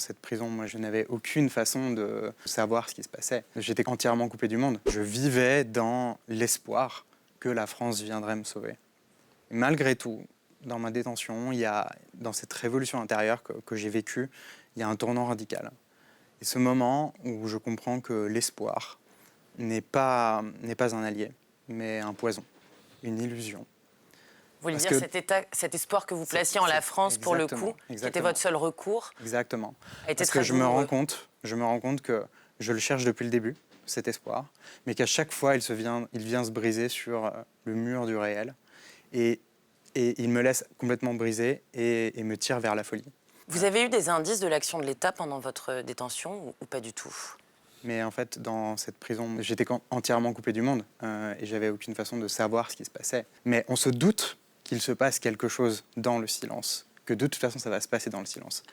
cette prison, moi, je n'avais aucune façon de savoir ce qui se passait. J'étais entièrement coupé du monde. Je vivais dans l'espoir que la France viendrait me sauver. Et malgré tout, dans ma détention, dans cette révolution intérieure que j'ai vécue, il y a un tournant radical. Et ce moment où je comprends que l'espoir n'est pas un allié, mais un poison, une illusion. Vous voulez Parce dire que cet espoir que vous placiez en la France pour le coup, qui était votre seul recours, Exactement. a été Parce très que je me rends douloureux. compte que je le cherche depuis le début, cet espoir, mais qu'à chaque fois, il vient se briser sur le mur du réel. Et il me laisse complètement brisé et me tire vers la folie. Vous avez eu des indices de l'action de l'État pendant votre détention ou pas du tout? Mais en fait, dans cette prison, j'étais entièrement coupé du monde et j'avais aucune façon de savoir ce qui se passait. Mais on se doute qu'il se passe quelque chose dans le silence, que de toute façon, ça va se passer dans le silence.